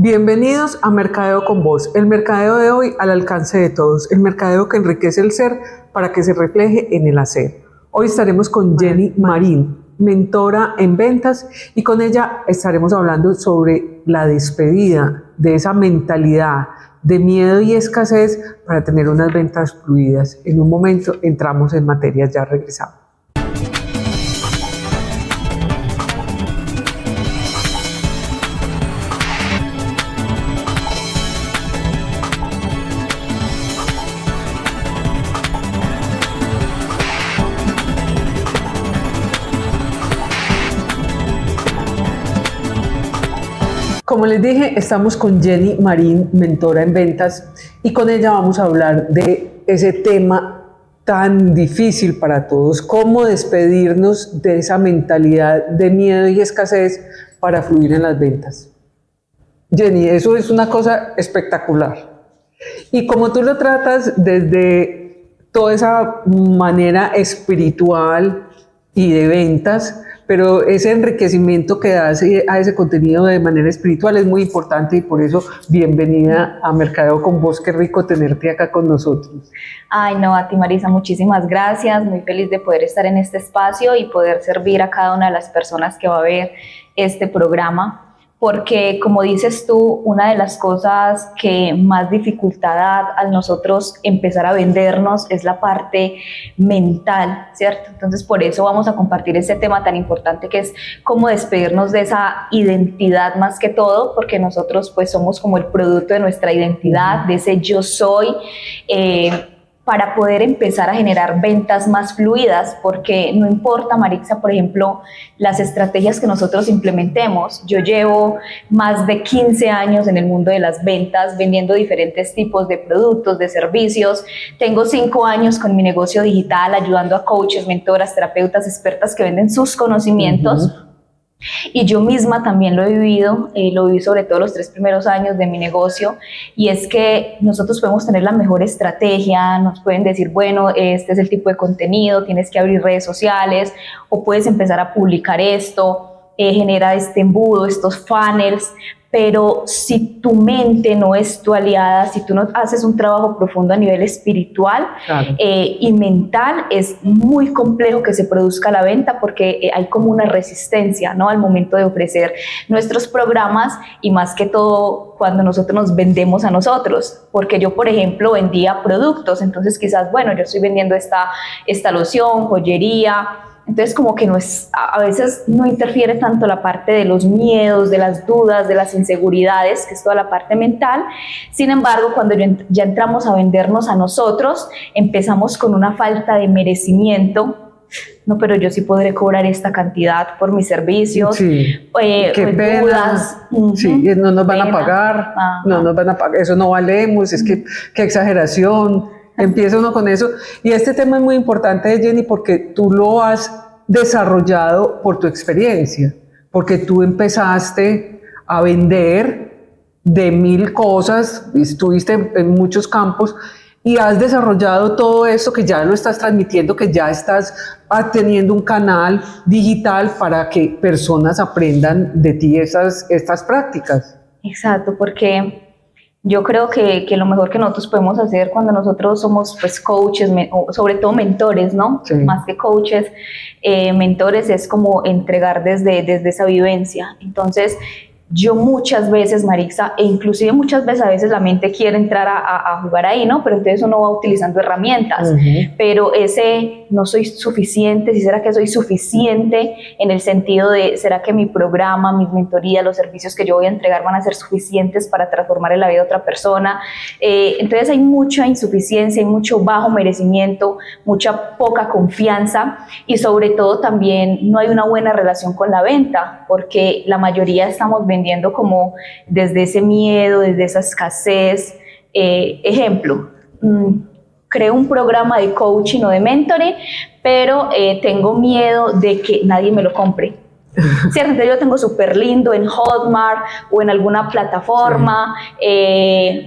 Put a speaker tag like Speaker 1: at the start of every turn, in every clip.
Speaker 1: Bienvenidos a Mercadeo con Voz, el mercadeo de hoy al alcance de todos, el mercadeo que enriquece el ser para que se refleje en el hacer. Hoy estaremos con Jenny Marín, mentora en ventas, y con ella estaremos hablando sobre la despedida de esa mentalidad de miedo y escasez para tener unas ventas fluidas. En un momento entramos en materia, ya regresamos. Como les dije, estamos con Jenny Marín, mentora en ventas, y con ella vamos a hablar de ese tema tan difícil para todos, cómo despedirnos de esa mentalidad de miedo y escasez para fluir en las ventas. Jenny, eso es una cosa espectacular. Y como tú lo tratas desde toda esa manera espiritual y de ventas, pero ese enriquecimiento que das a ese contenido de manera espiritual es muy importante, y por eso bienvenida a Mercadeo con Voz. Qué rico tenerte acá con nosotros.
Speaker 2: Ay, no, a ti, Marisa, muchísimas gracias. Muy feliz de poder estar en este espacio y poder servir a cada una de las personas que va a ver este programa. Porque, como dices tú, una de las cosas que más dificultad da al nosotros empezar a vendernos es la parte mental, ¿cierto? Entonces, por eso vamos a compartir este tema tan importante que es cómo despedirnos de esa identidad más que todo, porque nosotros pues somos como el producto de nuestra identidad, de ese yo soy, para poder empezar a generar ventas más fluidas, porque no importa, Marixa, por ejemplo, las estrategias que nosotros implementemos. Yo llevo más de 15 años en el mundo de las ventas, vendiendo diferentes tipos de productos, de servicios. Tengo 5 años con mi negocio digital, ayudando a coaches, mentoras, terapeutas, expertas que venden sus conocimientos. Y yo misma también lo he vivido, lo viví sobre todo los 3 primeros años de mi negocio, y es que nosotros podemos tener la mejor estrategia, nos pueden decir, bueno, este es el tipo de contenido, tienes que abrir redes sociales, o puedes empezar a publicar esto, genera este embudo, estos funnels, pero si tu mente no es tu aliada, si tú no haces un trabajo profundo a nivel espiritual, claro, y mental, es muy complejo que se produzca la venta, porque hay como una resistencia, ¿no?, al momento de ofrecer nuestros programas, y más que todo cuando nosotros nos vendemos a nosotros, porque yo, por ejemplo, vendía productos, entonces quizás, bueno, yo estoy vendiendo esta loción, joyería. Entonces, como que a veces no interfiere tanto la parte de los miedos, de las dudas, de las inseguridades, que es toda la parte mental. Sin embargo, cuando ya entramos a vendernos a nosotros, empezamos con una falta de merecimiento. No, pero yo sí podré cobrar esta cantidad por mis servicios.
Speaker 1: Sí. Qué pena.
Speaker 2: Dudas.
Speaker 1: Sí, no nos van a pagar, no nos van a pagar, eso no valemos, es que qué exageración. Empieza uno con eso, y este tema es muy importante, Jenny, porque tú lo has desarrollado por tu experiencia, porque tú empezaste a vender de 1000 cosas, estuviste en muchos campos y has desarrollado todo eso, que ya lo estás transmitiendo, que ya estás teniendo un canal digital para que personas aprendan de ti estas prácticas.
Speaker 2: Exacto, porque yo creo que lo mejor que nosotros podemos hacer cuando nosotros somos pues coaches, o sobre todo mentores, ¿no? Sí. Más que coaches, mentores, es como entregar desde esa vivencia. Entonces, yo muchas veces, Marixa, e inclusive muchas veces, a veces la mente quiere entrar a jugar ahí, ¿no? Pero entonces uno va utilizando herramientas, pero ese no soy suficiente, si será que soy suficiente en el sentido de, ¿será que mi programa, mis mentorías, los servicios que yo voy a entregar van a ser suficientes para transformar en la vida de otra persona? Entonces hay mucha insuficiencia, hay mucho bajo merecimiento, mucha poca confianza, y sobre todo también no hay una buena relación con la venta, porque la mayoría estamos vendiendo como desde ese miedo, desde esa escasez. Ejemplo, creo un programa de coaching o de mentoring, pero tengo miedo de que nadie me lo compre. ¿Cierto? Entonces yo tengo súper lindo en Hotmart o en alguna plataforma,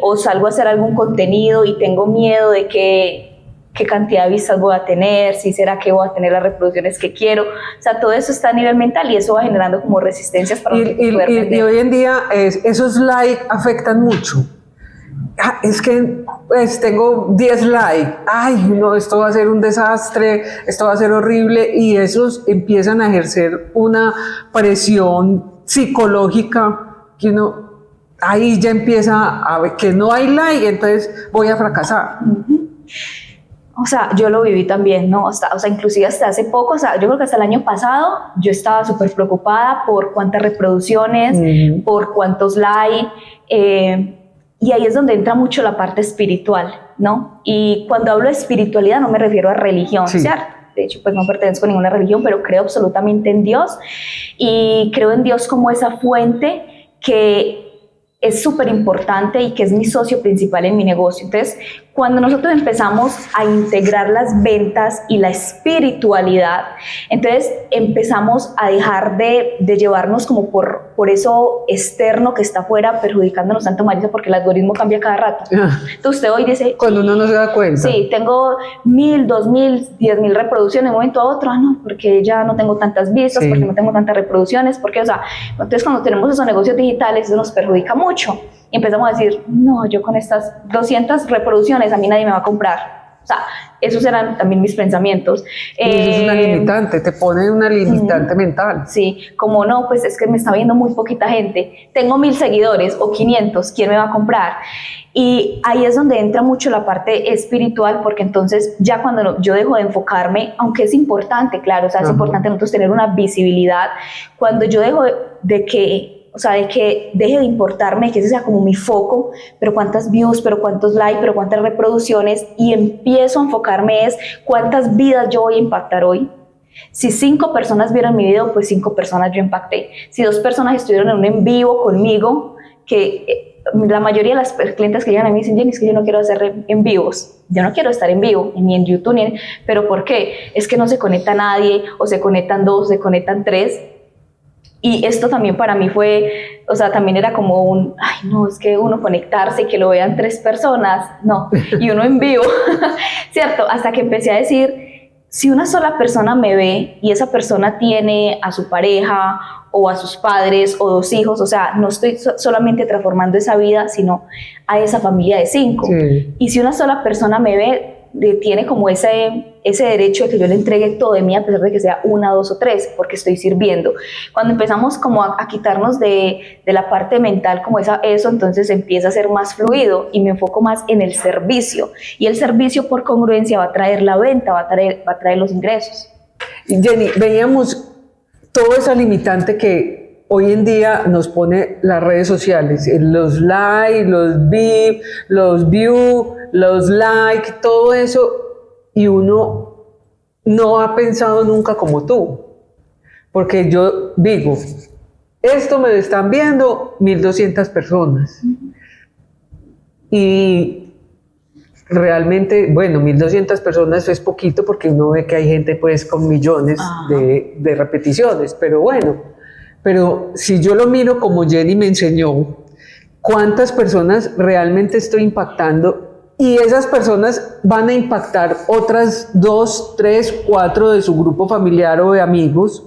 Speaker 2: o salgo a hacer algún contenido y tengo miedo de que qué cantidad de vistas voy a tener, si será que voy a tener las reproducciones que quiero. O sea, todo eso está a nivel mental y eso va generando como resistencias para poder vender.
Speaker 1: Y hoy en día esos likes afectan mucho. Es que pues, tengo 10 likes, ay no, esto va a ser un desastre, esto va a ser horrible, y esos empiezan a ejercer una presión psicológica que uno ahí ya empieza a ver que no hay like, entonces voy a fracasar.
Speaker 2: O sea, yo lo viví también, ¿no? O sea, inclusive hasta hace poco, o sea, yo creo que hasta el año pasado, yo estaba súper preocupada por cuántas reproducciones, por cuántos likes, y ahí es donde entra mucho la parte espiritual, ¿no? Y cuando hablo de espiritualidad no me refiero a religión,
Speaker 1: Sí.
Speaker 2: ¿cierto? De hecho, pues no pertenezco a ninguna religión, pero creo absolutamente en Dios, y creo en Dios como esa fuente que es súper importante y que es mi socio principal en mi negocio. Entonces, cuando nosotros empezamos a integrar las ventas y la espiritualidad, entonces empezamos a dejar de llevarnos como por eso externo que está afuera perjudicándonos tanto, Marisa, porque el algoritmo cambia cada rato. Entonces usted hoy dice...
Speaker 1: Cuando uno no se da cuenta.
Speaker 2: Sí, tengo 1000, 2000, 10.000 reproducciones de un momento a otro, no, porque ya no tengo tantas vistas, porque no tengo tantas reproducciones, porque, o sea, entonces cuando tenemos esos negocios digitales eso nos perjudica mucho. Y empezamos a decir, no, yo con estas 200 reproducciones a mí nadie me va a comprar. O sea, esos eran también mis pensamientos.
Speaker 1: Y eso es una limitante, te pone una limitante mental.
Speaker 2: Sí, como no, pues es que me está viendo muy poquita gente. Tengo 1000 seguidores o 500, ¿quién me va a comprar? Y ahí es donde entra mucho la parte espiritual, porque entonces ya cuando yo dejo de enfocarme, aunque es importante, claro, o sea, es importante nosotros tener una visibilidad, cuando yo dejo de que deje de importarme, que ese sea como mi foco, pero cuántas views, pero cuántos likes, pero cuántas reproducciones, y empiezo a enfocarme es cuántas vidas yo voy a impactar hoy. Si 5 personas vieron mi video, pues 5 personas yo impacté. Si 2 personas estuvieron en un en vivo conmigo, que la mayoría de las clientes que llegan a mí dicen, Jenny, es que yo no quiero hacer en vivos, yo no quiero estar en vivo, ni en YouTube, pero ¿por qué? Es que no se conecta nadie, o se conectan 2, se conectan 3. Y esto también para mí fue, o sea, también era como un, ay no, es que uno conectarse y que lo vean 3 personas, no, y uno en vivo, ¿cierto? Hasta que empecé a decir, si una sola persona me ve y esa persona tiene a su pareja o a sus padres o 2 hijos, o sea, no estoy solamente transformando esa vida, sino a esa familia de 5. Sí. Y si una sola persona me ve, tiene como ese derecho de que yo le entregue todo de mí, a pesar de que sea 1, 2 o 3, porque estoy sirviendo. Cuando empezamos como a quitarnos de la parte mental como eso, entonces empieza a ser más fluido y me enfoco más en el servicio, y el servicio por congruencia va a traer la venta, va a traer los ingresos.
Speaker 1: Jenny, veíamos toda esa limitante que hoy en día nos pone las redes sociales, los likes, los VIP, los views, los likes, todo eso, y uno no ha pensado nunca como tú, porque yo digo, esto me lo están viendo 1200 personas, y realmente, bueno, 1200 personas es poquito porque uno ve que hay gente pues con millones de repeticiones, pero bueno, pero si yo lo miro como Jenny me enseñó, ¿cuántas personas realmente estoy impactando? Y esas personas van a impactar otras 2, 3, 4 de su grupo familiar o de amigos.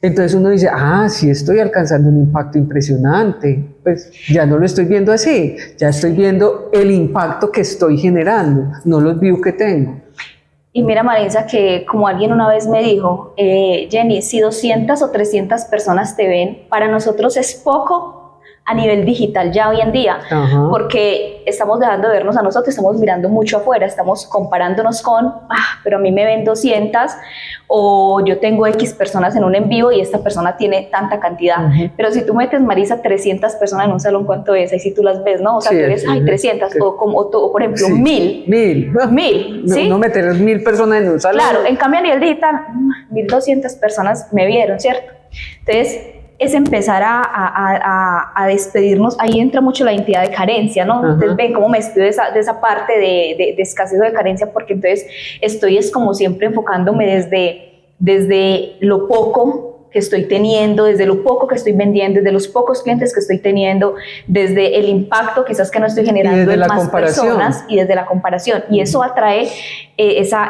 Speaker 1: Entonces uno dice, sí estoy alcanzando un impacto impresionante. Pues ya no lo estoy viendo así, ya estoy viendo el impacto que estoy generando, no los views que tengo.
Speaker 2: Y mira, Marisa, que como alguien una vez me dijo, Jenny, si 200 o 300 personas te ven, para nosotros es poco a nivel digital ya hoy en día, porque estamos dejando de vernos a nosotros, estamos mirando mucho afuera, estamos comparándonos con, pero a mí me ven 200, o yo tengo X personas en un en vivo y esta persona tiene tanta cantidad, pero si tú metes, Marisa, 300 personas en un salón, ¿cuánto es? Ahí si tú las ves, ¿no? O sea, tú eres, 300, sí. o por ejemplo, 1000, ¿sí?
Speaker 1: No meter 1000 personas en un salón.
Speaker 2: Claro, en cambio a nivel digital, 1200 personas me vieron, ¿cierto? Entonces, es empezar a despedirnos, ahí entra mucho la identidad de carencia, ¿no? Entonces ven cómo me despido de esa parte de escasez o de carencia, porque entonces estoy es como siempre enfocándome desde lo poco que estoy teniendo, desde lo poco que estoy vendiendo, desde los pocos clientes que estoy teniendo, desde el impacto quizás que no estoy generando en más personas y desde la comparación. Y eso atrae esa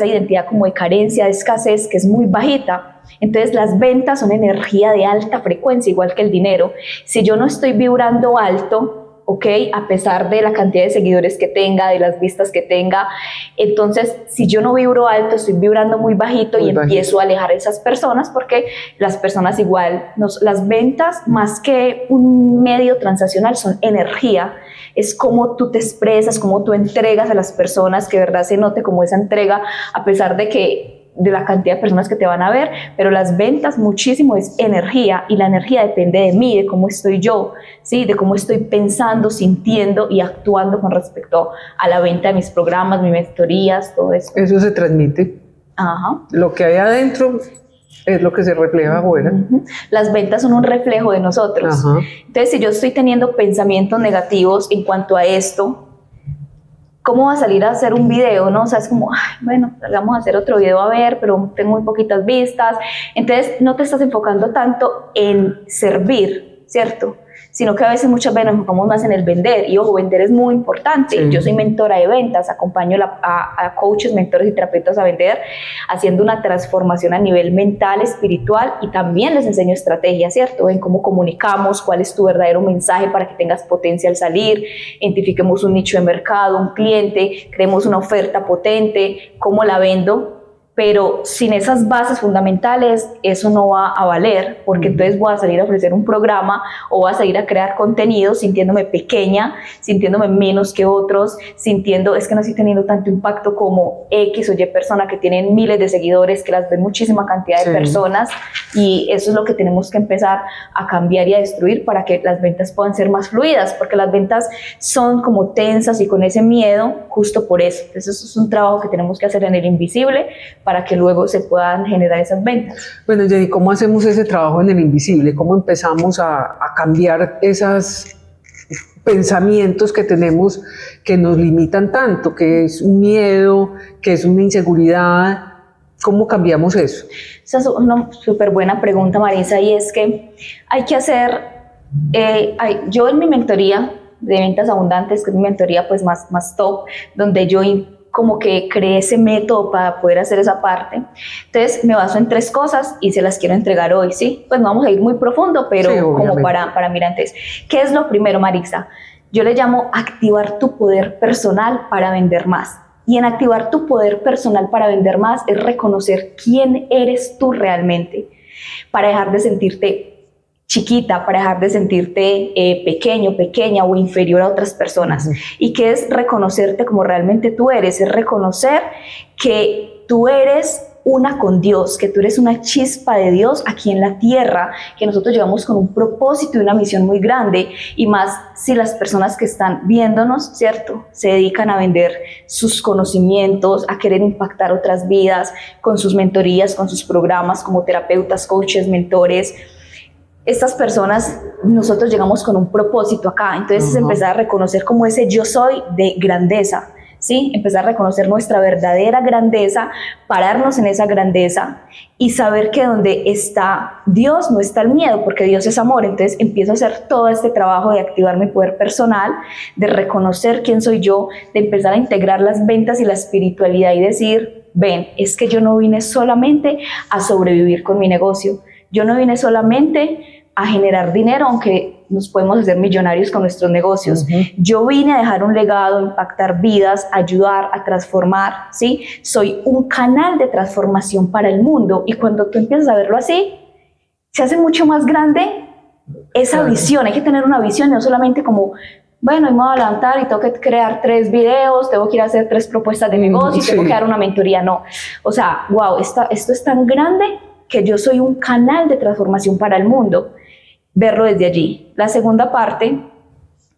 Speaker 2: identidad como de carencia, de escasez, que es muy bajita. Entonces las ventas son energía de alta frecuencia, igual que el dinero. Si yo no estoy vibrando alto, ¿ok? A pesar de la cantidad de seguidores que tenga, de las vistas que tenga, entonces si yo no vibro alto, estoy vibrando muy bajito y empiezo a alejar a esas personas, porque las personas igual, las ventas más que un medio transaccional son energía, es cómo tú te expresas, cómo tú entregas a las personas, que de verdad se note como esa entrega, a pesar de la cantidad de personas que te van a ver, pero las ventas muchísimo es energía, y la energía depende de mí, de cómo estoy yo, ¿sí? De cómo estoy pensando, sintiendo y actuando con respecto a la venta de mis programas, mis mentorías, todo eso.
Speaker 1: Eso se transmite.
Speaker 2: Ajá.
Speaker 1: Lo que hay adentro es lo que se refleja afuera.
Speaker 2: Las ventas son un reflejo de nosotros.
Speaker 1: Ajá.
Speaker 2: Entonces, si yo estoy teniendo pensamientos negativos en cuanto a esto, ¿cómo va a salir a hacer un video, no? O sea, es como, ay, bueno, vamos a hacer otro video a ver, pero tengo muy poquitas vistas. Entonces, no te estás enfocando tanto en servir, ¿cierto? Sino que a veces, muchas veces nos enfocamos más en el vender. Y ojo, vender es muy importante. Sí. Yo soy mentora de ventas, acompaño a coaches, mentores y terapeutas a vender, haciendo una transformación a nivel mental, espiritual, y también les enseño estrategias, ¿cierto? En cómo comunicamos, cuál es tu verdadero mensaje para que tengas potencia al salir, identifiquemos un nicho de mercado, un cliente, creemos una oferta potente, cómo la vendo. Pero sin esas bases fundamentales, eso no va a valer, porque entonces voy a salir a ofrecer un programa o voy a salir a crear contenido sintiéndome pequeña, sintiéndome menos que otros, sintiendo, es que no estoy teniendo tanto impacto como X o Y persona que tienen miles de seguidores, que las ven muchísima cantidad de personas, y eso es lo que tenemos que empezar a cambiar y a destruir para que las ventas puedan ser más fluidas, porque las ventas son como tensas y con ese miedo justo por eso. Entonces eso es un trabajo que tenemos que hacer en el invisible, para que luego se puedan generar esas ventas.
Speaker 1: Bueno, Jenny, ¿cómo hacemos ese trabajo en el invisible? ¿Cómo empezamos a cambiar esos pensamientos que tenemos que nos limitan tanto, que es un miedo, que es una inseguridad? ¿Cómo cambiamos eso?
Speaker 2: Esa es una súper buena pregunta, Marisa, y es que hay que hacer, yo en mi mentoría de ventas abundantes, que es mi mentoría pues más top, donde yo como que creé ese método para poder hacer esa parte. Entonces me baso en 3 cosas y se las quiero entregar hoy, ¿sí? Pues no vamos a ir muy profundo, pero sí, como para mirar antes. ¿Qué es lo primero, Marisa? Yo le llamo activar tu poder personal para vender más. Y en activar tu poder personal para vender más es reconocer quién eres tú realmente, para dejar de sentirte chiquita, para dejar de sentirte pequeño, pequeña o inferior a otras personas. Y que es reconocerte como realmente tú eres, es reconocer que tú eres una con Dios, que tú eres una chispa de Dios aquí en la tierra, que nosotros llegamos con un propósito y una misión muy grande, y más si las personas que están viéndonos, ¿cierto?, se dedican a vender sus conocimientos, a querer impactar otras vidas con sus mentorías, con sus programas como terapeutas, coaches, mentores. Estas personas, nosotros llegamos con un propósito acá, entonces es empezar a reconocer como ese yo soy de grandeza, ¿sí? Empezar a reconocer nuestra verdadera grandeza, pararnos en esa grandeza y saber que donde está Dios no está el miedo, porque Dios es amor. Entonces empiezo a hacer todo este trabajo de activar mi poder personal, de reconocer quién soy yo, de empezar a integrar las ventas y la espiritualidad y decir, ven, es que yo no vine solamente a sobrevivir con mi negocio, yo no vine solamente a generar dinero, aunque nos podemos hacer millonarios con nuestros negocios. Yo vine a dejar un legado, a impactar vidas, a ayudar, a transformar, ¿sí? Soy un canal de transformación para el mundo, y cuando tú empiezas a verlo así, se hace mucho más grande esa visión. Hay que tener una visión, no solamente como, bueno, hoy me voy a levantar y tengo que crear 3 videos, tengo que ir a hacer 3 propuestas de negocio, tengo que dar una mentoría. No, o sea, wow, esto es tan grande que yo soy un canal de transformación para el mundo. Verlo desde allí. La segunda parte,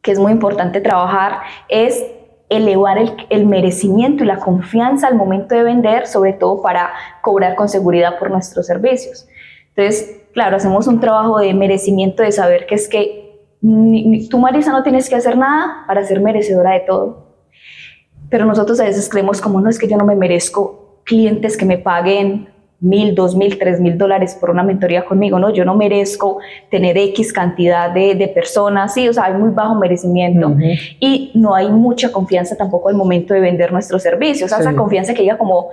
Speaker 2: que es muy importante trabajar, es elevar el merecimiento y la confianza al momento de vender, sobre todo para cobrar con seguridad por nuestros servicios. Entonces, claro, hacemos un trabajo de merecimiento, de saber que es que tú, Marisa, no tienes que hacer nada para ser merecedora de todo. Pero nosotros a veces creemos como, no, es que yo no me merezco clientes que me paguen $1,000, $2,000, $3,000 por una mentoría conmigo, ¿no? Yo no merezco tener X cantidad de personas, sí, o sea, hay muy bajo merecimiento y no hay mucha confianza tampoco al momento de vender nuestros servicios, o sea, esa confianza que diga como,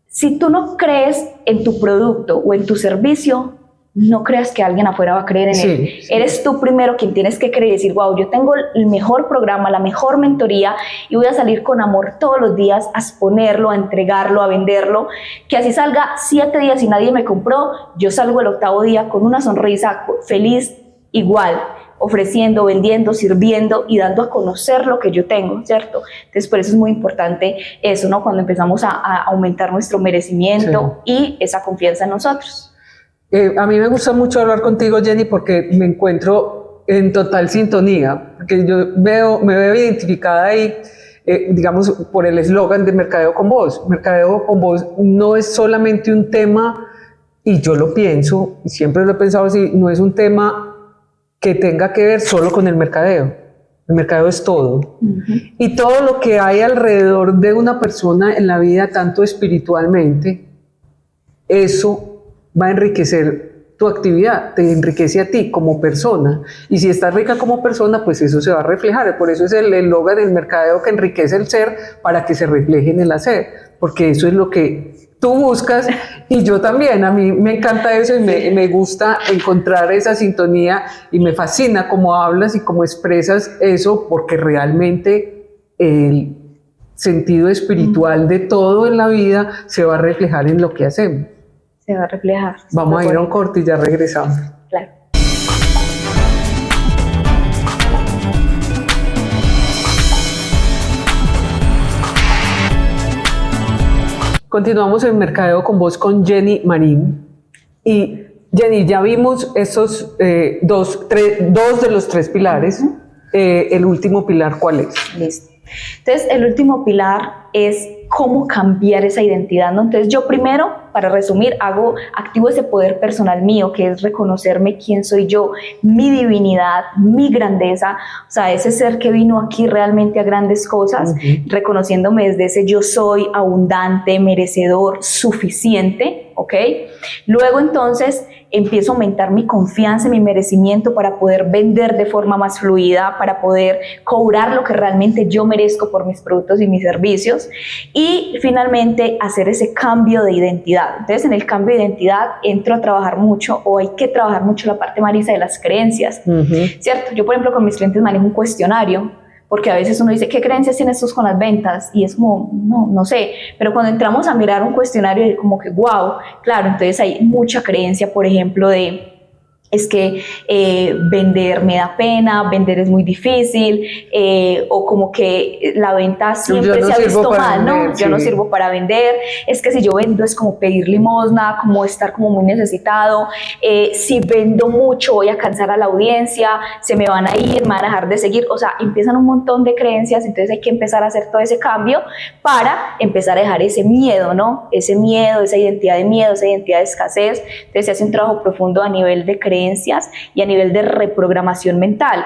Speaker 2: si tú no crees en tu producto o en tu servicio, no creas que alguien afuera va a creer en él. Eres tú primero quien tienes que creer y decir, wow, yo tengo el mejor programa, la mejor mentoría y voy a salir con amor todos los días a exponerlo, a entregarlo, a venderlo, que así salga 7 días y nadie me compró, yo salgo el 8º día con una sonrisa, feliz, igual, ofreciendo, vendiendo, sirviendo y dando a conocer lo que yo tengo, ¿cierto? Entonces, por eso es muy importante eso, ¿no? Cuando empezamos a aumentar nuestro merecimiento y esa confianza en nosotros.
Speaker 1: A mí me gusta mucho hablar contigo, Jenny, porque me encuentro en total sintonía, porque yo me veo identificada ahí, digamos, por el eslogan de Mercadeo con Vos. Mercadeo con Vos no es solamente un tema, y yo lo pienso, y siempre lo he pensado así, no es un tema que tenga que ver solo con el mercadeo. El mercadeo es todo. Y todo lo que hay alrededor de una persona en la vida, tanto espiritualmente, eso va a enriquecer tu actividad, te enriquece a ti como persona. Y si estás rica como persona, pues eso se va a reflejar. Por eso es el eslogan del mercadeo, que enriquece el ser para que se refleje en el hacer. Porque eso es lo que tú buscas y yo también. A mí me encanta eso y me gusta encontrar esa sintonía y me fascina cómo hablas y cómo expresas eso, porque realmente el sentido espiritual de todo en la vida se va a reflejar en lo que hacemos.
Speaker 2: Se va a reflejar.
Speaker 1: Vamos a ir a un corte y ya regresamos.
Speaker 2: Claro.
Speaker 1: Continuamos en Mercadeo con Vos con Jenny Marín. Y Jenny, ya vimos esos dos de los 3 pilares. El último pilar, ¿cuál es?
Speaker 2: Listo. Entonces, el último pilar es cómo cambiar esa identidad, ¿no? Entonces, yo primero, para resumir, activo ese poder personal mío, que es reconocerme quién soy yo, mi divinidad, mi grandeza, o sea, ese ser que vino aquí realmente a grandes cosas, reconociéndome desde ese yo soy abundante, merecedor, suficiente, ¿ok? Luego, entonces, empiezo a aumentar mi confianza y mi merecimiento para poder vender de forma más fluida, para poder cobrar lo que realmente yo merezco por mis productos y mis servicios, y finalmente hacer ese cambio de identidad. Entonces, en el cambio de identidad entro a trabajar mucho, o hay que trabajar mucho la parte, Marisa, de las creencias, ¿cierto? Yo, por ejemplo, con mis clientes manejo un cuestionario, porque a veces uno dice, ¿qué creencias tienes tú con las ventas? Y es como, no sé, pero cuando entramos a mirar un cuestionario es como que, wow, claro, entonces hay mucha creencia, por ejemplo, es que vender me da pena, vender es muy difícil, o como que la venta siempre se ha visto mal, ¿no? Yo no sirvo para vender, es que si yo vendo es como pedir limosna, como estar como muy necesitado, si vendo mucho voy a cansar a la audiencia, se me van a ir, me van a dejar de seguir, o sea, empiezan un montón de creencias, entonces hay que empezar a hacer todo ese cambio para empezar a dejar ese miedo, ¿no? Ese miedo, esa identidad de miedo, esa identidad de escasez. Entonces se hace un trabajo profundo a nivel de creencias y a nivel de reprogramación mental.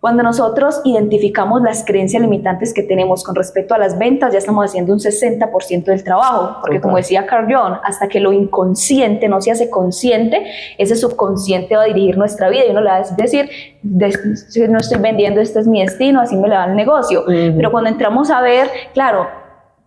Speaker 2: Cuando nosotros identificamos las creencias limitantes que tenemos con respecto a las ventas, ya estamos haciendo un 60% del trabajo, porque como decía Carl Jung, hasta que lo inconsciente no se hace consciente, ese subconsciente va a dirigir nuestra vida y uno le va a decir, si no estoy vendiendo, este es mi destino, así me le va el negocio. Pero cuando entramos a ver, claro,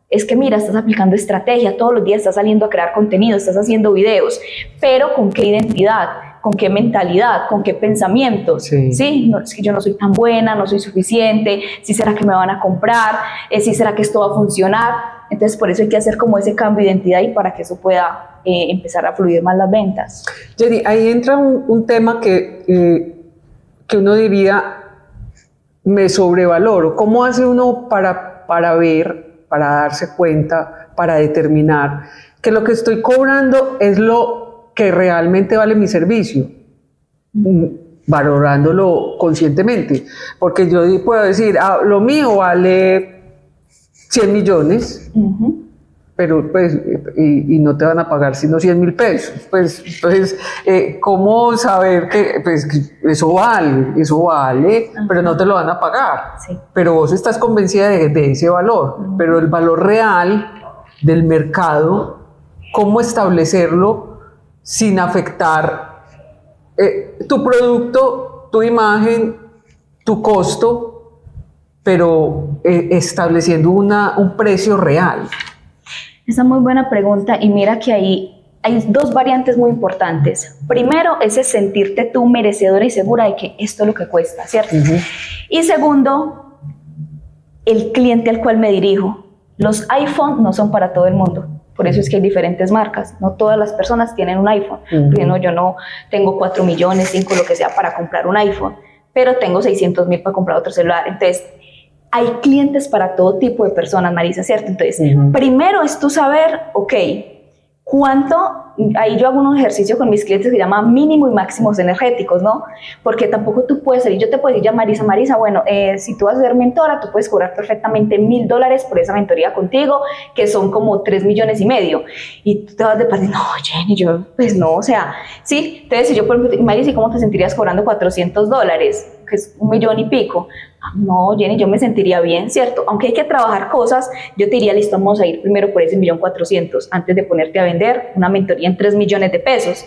Speaker 2: es que mira, estás aplicando estrategia, todos los días estás saliendo a crear contenido, estás haciendo videos, pero ¿con qué identidad? ¿Con qué mentalidad? ¿Con qué pensamientos? ¿Sí? No, es que yo no soy tan buena, no soy suficiente, ¿sí será que me van a comprar? ¿Sí será que esto va a funcionar? Entonces, por eso hay que hacer como ese cambio de identidad y para que eso pueda empezar a fluir más las ventas.
Speaker 1: Jenny, ahí entra un tema que uno diría, me sobrevaloro. ¿Cómo hace uno para ver, para darse cuenta, para determinar que lo que estoy cobrando es lo que realmente vale mi servicio, valorándolo conscientemente? Porque yo puedo decir, lo mío vale 100 millones, pero pues, y no te van a pagar sino 100,000 pesos. Pues, entonces, ¿cómo saber que pues, eso vale, pero no te lo van a pagar? Pero vos estás convencida de ese valor, pero el valor real del mercado cómo establecerlo sin afectar tu producto, tu imagen, tu costo, pero estableciendo un precio real.
Speaker 2: Esa es muy buena pregunta y mira que ahí hay dos variantes muy importantes. Primero, ese sentirte tú merecedora y segura de que esto es lo que cuesta, ¿cierto? Y segundo, el cliente al cual me dirijo. Los iPhone no son para todo el mundo. Por eso es que hay diferentes marcas. No todas las personas tienen un iPhone. Porque no, yo no tengo 4 millones, 5, lo que sea, para comprar un iPhone. Pero tengo 600,000 para comprar otro celular. Entonces, hay clientes para todo tipo de personas, Marisa, ¿cierto? Entonces, primero es tú saber, ok, ¿cuánto? Ahí yo hago un ejercicio con mis clientes que se llama mínimo y máximos energéticos, ¿no? Porque tampoco tú puedes salir, yo te puedo decir, ya Marisa, bueno, si tú vas a ser mentora, tú puedes cobrar perfectamente $1,000 por esa mentoría contigo, que son como 3,5 millones. Y tú te vas de parte, no, Jenny, yo, pues no, o sea, sí. Entonces, si yo, por ejemplo, Marisa, ¿cómo te sentirías cobrando $400? Que es 1 millón y pico. No, Jenny, yo me sentiría bien, ¿cierto? Aunque hay que trabajar cosas, yo te diría, listo, vamos a ir primero por ese 1.400.000 antes de ponerte a vender una mentoría en 3 millones de pesos.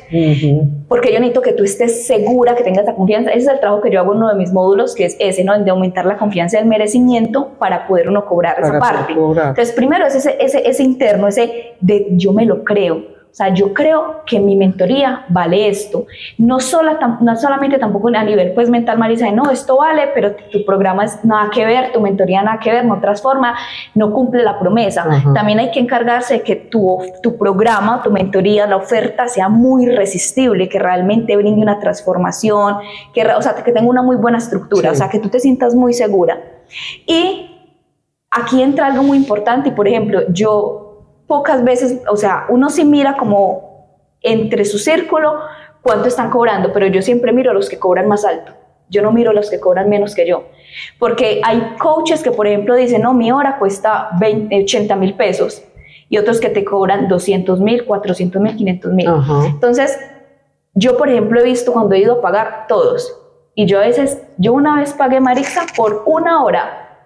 Speaker 2: Porque yo necesito que tú estés segura, que tengas la confianza. Ese es el trabajo que yo hago en uno de mis módulos, que es ese, ¿no? De aumentar la confianza y el merecimiento para poder uno cobrar esa parte. Entonces, primero es ese interno, ese de yo me lo creo. O sea, yo creo que mi mentoría vale esto. No solamente tampoco a nivel pues mental, Marisa, de no, esto vale, pero tu programa es nada que ver, tu mentoría nada que ver, no transforma, no cumple la promesa. También hay que encargarse de que tu programa, tu mentoría, la oferta sea muy resistible, que realmente brinde una transformación, o sea, que tenga una muy buena estructura, o sea, que tú te sientas muy segura. Y aquí entra algo muy importante y, por ejemplo, yo pocas veces, o sea, uno sí mira como entre su círculo cuánto están cobrando, pero yo siempre miro a los que cobran más alto. Yo no miro a los que cobran menos que yo. Porque hay coaches que, por ejemplo, dicen, no, mi hora cuesta 80,000 pesos. Y otros que te cobran 200,000, 400,000, 500,000. Entonces, yo, por ejemplo, he visto cuando he ido a pagar todos. Y yo una vez pagué, Marisa, por una hora,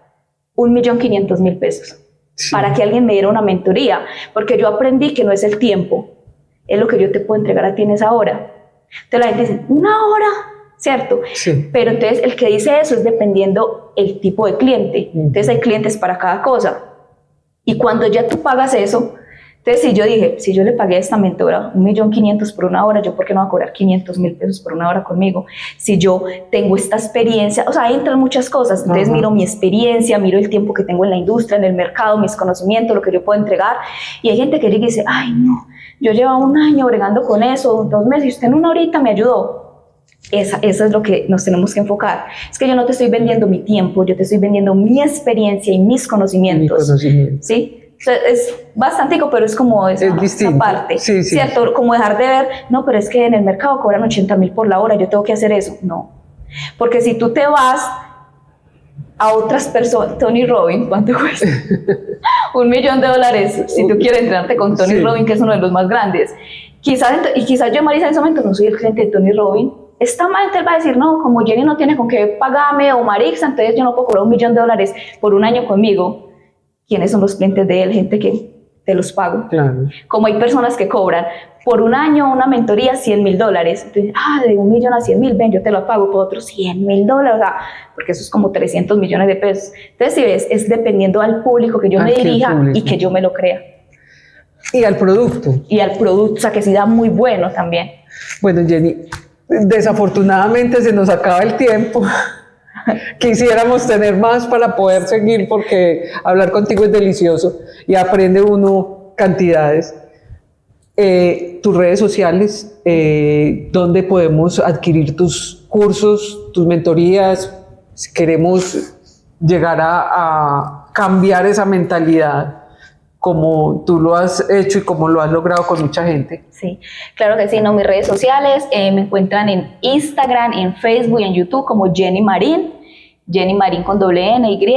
Speaker 2: 1,500,000 pesos. Sí. Para que alguien me diera una mentoría, porque yo aprendí que no es el tiempo, es lo que yo te puedo entregar a ti en esa hora. Entonces la gente dice, ¿una hora? ¿Cierto? Sí. Pero entonces el que dice eso es dependiendo el tipo de cliente. Entonces hay clientes para cada cosa. Y cuando ya tú pagas eso, entonces si yo le pagué a esta mentora 1,500,000 por una hora, ¿yo por qué no voy a cobrar 500,000 pesos por una hora conmigo? Si yo tengo esta experiencia, o sea, entran muchas cosas. Entonces miro mi experiencia, miro el tiempo que tengo en la industria, en el mercado, mis conocimientos, lo que yo puedo entregar. Y hay gente que llega y dice, ay no, yo llevo 1 año bregando con eso, 2 meses, y usted en una horita me ayudó. Eso es lo que nos tenemos que enfocar. Es que yo no te estoy vendiendo mi tiempo, yo te estoy vendiendo mi experiencia y mis conocimientos. ¿Sí? O sea, es bastante, pero es como esa parte, sí, ¿cierto? Como dejar de ver, no, pero es que en el mercado cobran 80,000 por la hora, yo tengo que hacer eso. No, porque si tú te vas a otras personas, Tony Robbins, ¿cuánto cuesta? $1,000,000, si tú quieres entrenarte con Tony Robbins, que es uno de los más grandes. Quizás yo, Marisa, en ese momento no soy el cliente de Tony Robbins. Esta mente va a decir, no, como Jenny no tiene con qué pagarme, o Marixa, entonces yo no puedo cobrar $1,000,000 por un año conmigo. ¿Quiénes son los clientes de él? Gente que te los pago. Claro. Como hay personas que cobran por un año una mentoría $100,000. Entonces, de 1 millón a 100,000, ven, yo te lo pago por otros $100,000, o sea, porque eso es como 300 millones de pesos. Entonces, si ves, es dependiendo al público que yo me dirija y que yo me lo crea.
Speaker 1: Y al producto.
Speaker 2: Y al producto, o sea, que sí da muy bueno también.
Speaker 1: Bueno, Jenny, desafortunadamente se nos acaba el tiempo. Quisiéramos tener más para poder seguir, porque hablar contigo es delicioso y aprende uno cantidades. Tus redes sociales, ¿dónde podemos adquirir tus cursos, tus mentorías? Si queremos llegar a cambiar esa mentalidad como tú lo has hecho y como lo has logrado con mucha gente.
Speaker 2: Sí, claro que sí. No, mis redes sociales me encuentran en Instagram, en Facebook y en YouTube como Jenny Marín. Jenny Marín con N-Y,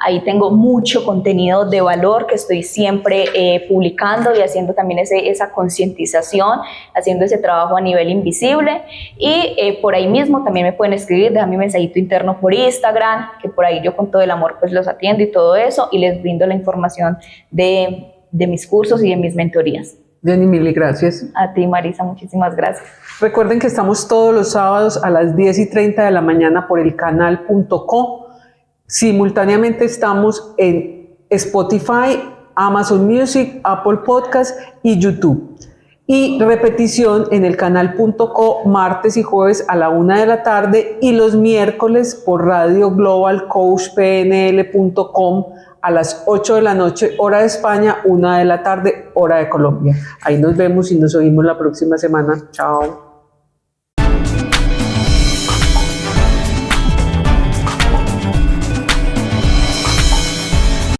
Speaker 2: ahí tengo mucho contenido de valor que estoy siempre publicando y haciendo también esa concientización, haciendo ese trabajo a nivel invisible. Y por ahí mismo también me pueden escribir, dejar mi mensajito interno por Instagram, que por ahí yo con todo el amor pues los atiendo y todo eso, y les brindo la información de mis cursos y de mis mentorías.
Speaker 1: Jenny, mil gracias.
Speaker 2: A ti, Marisa, muchísimas gracias.
Speaker 1: Recuerden que estamos todos los sábados a las 10:30 de la mañana por el canal.co. Simultáneamente estamos en Spotify, Amazon Music, Apple Podcast y YouTube. Y repetición en el canal.co martes y jueves a la 1 de la tarde y los miércoles por Radio Global Coach PNL.com a las 8 de la noche, hora de España, 1 de la tarde, hora de Colombia. Ahí nos vemos y nos oímos la próxima semana. Chao.